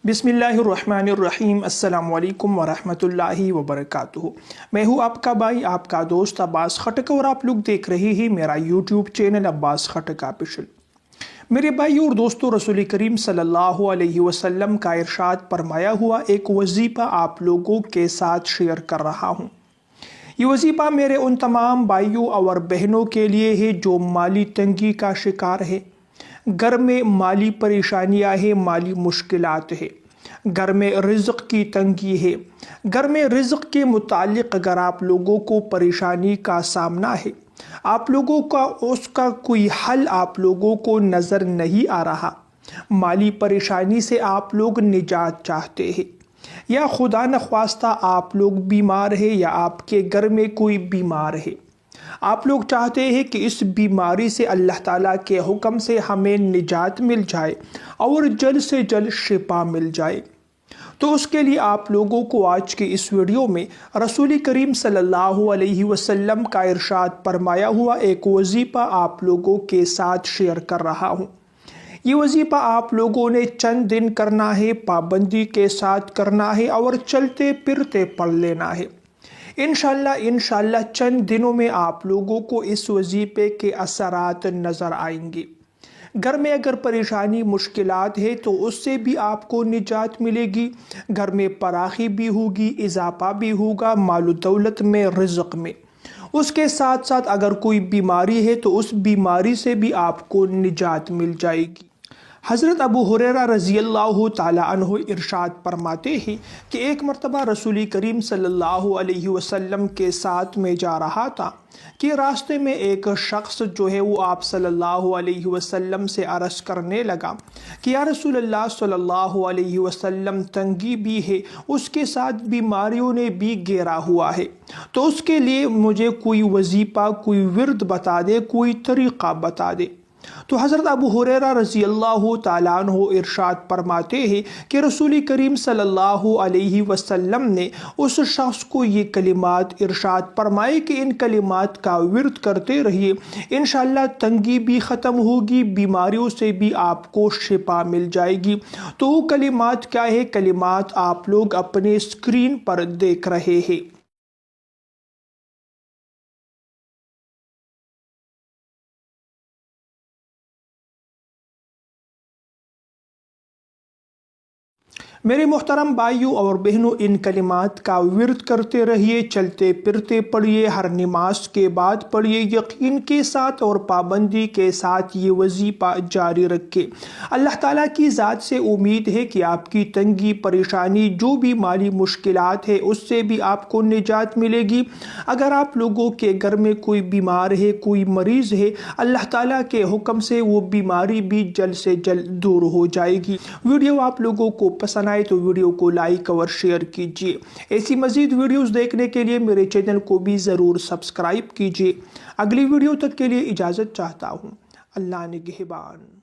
बिस्मिल्लाहिर्रहमानिर्रहीम। अस्सलाम वालेकुम वरहमतुल्लाहि वबरकातुहू। मैं हूँ आपका भाई, आपका दोस्त अब्बास खटक और आप लोग देख रहे हैं मेरा यूट्यूब चैनल अब्बास खटक ऑफिशियल। मेरे भाई और दोस्तों, रसूल करीम सल्लल्लाहु अलैहि वसल्लम का इरशाद फरमाया हुआ एक वजीफ़ा आप लोगों के साथ शेयर कर रहा हूँ। ये वजीफ़ा मेरे उन तमाम भाइयों और बहनों के लिए है जो माली तंगी का शिकार है। घर में माली परेशानियां है, माली मुश्किलात है, घर में रिज़्क़ की तंगी है। घर में रिज़्क़ के मुतालिक अगर आप लोगों को परेशानी का सामना है, आप लोगों का उसका कोई हल आप लोगों को नज़र नहीं आ रहा, माली परेशानी से आप लोग निजात चाहते हैं, या खुदा न ख्वास्ता आप लोग बीमार है या आपके घर में कोई बीमार है, आप लोग चाहते हैं कि इस बीमारी से अल्लाह ताला के हुक्म से हमें निजात मिल जाए और जल्द से जल्द शिफा मिल जाए, तो उसके लिए आप लोगों को आज के इस वीडियो में रसूल करीम सल्लल्लाहु अलैहि वसल्लम का इरशाद फरमाया हुआ एक वजीफ़ा आप लोगों के साथ शेयर कर रहा हूँ। ये वजीफ़ा आप लोगों ने चंद दिन करना है, पाबंदी के साथ करना है और चलते फिरते पढ़ लेना है। इंशाअल्लाह चंद दिनों में आप लोगों को इस वजीफ़े के असरात नज़र आएंगे। घर में अगर परेशानी मुश्किलात है तो उससे भी आपको निजात मिलेगी, घर में पराखी भी होगी, इजाफा भी होगा माल दौलत में, रिज़्क़ में। उसके साथ साथ अगर कोई बीमारी है तो उस बीमारी से भी आपको निजात मिल जाएगी। हज़रत अबू हुरैरा रज़ियल्लाहु ताला अन्हु इरशाद फरमाते हैं कि एक मरतबा रसूल करीम सल्लल्लाहु अलैहि वसल्लम के साथ में जा रहा था कि रास्ते में एक शख्स जो है वो आप सल्लल्लाहु अलैहि वसल्लम से अर्ज़ करने लगा कि या रसूल अल्लाह सल्लल्लाहु अलैहि वसल्लम, तंगी भी है, उसके साथ बीमारियों ने भी घेरा हुआ है, तो उसके लिए मुझे कोई वजीफ़ा, कोई विर्द बता दे, कोई तरीक़ा बता दे। तो हज़रत अबू हुरैरा रज़ियल्लाहु ताला अन्हु इरशाद फरमाते हैं कि रसूल करीम सल्लल्लाहु अलैहि वसल्लम ने उस शख्स को ये कलिमात इरशाद फरमाए कि इन कलिमात का विर्द करते रहिए, इंशाअल्लाह तंगी भी ख़त्म होगी, बीमारियों से भी आपको शिफा मिल जाएगी। तो वो कलिमात क्या है? कलिमात आप लोग अपने स्क्रीन पर देख रहे हैं। मेरे मोहतरम भाइयों और बहनों, इन कलिमात का विर्द करते रहिए, चलते फिरते पढ़िए, हर नमाज के बाद पढ़िए, यकीन के साथ और पाबंदी के साथ ये वजीफ़ा जारी रखें। अल्लाह ताला की ज़ात से उम्मीद है कि आपकी तंगी परेशानी, जो भी माली मुश्किलात है, उससे भी आपको निजात मिलेगी। अगर आप लोगों के घर में कोई बीमार है, कोई मरीज़ है, अल्लाह ताला के हुक्म से वो बीमारी भी जल्द से जल्द दूर हो जाएगी। वीडियो आप लोगों को पसंद आए तो वीडियो को लाइक और शेयर कीजिए। ऐसी मज़ीद वीडियोस देखने के लिए मेरे चैनल को भी ज़रूर सब्सक्राइब कीजिए। अगली वीडियो तक के लिए इजाज़त चाहता हूँ। अल्लाह निगहबान।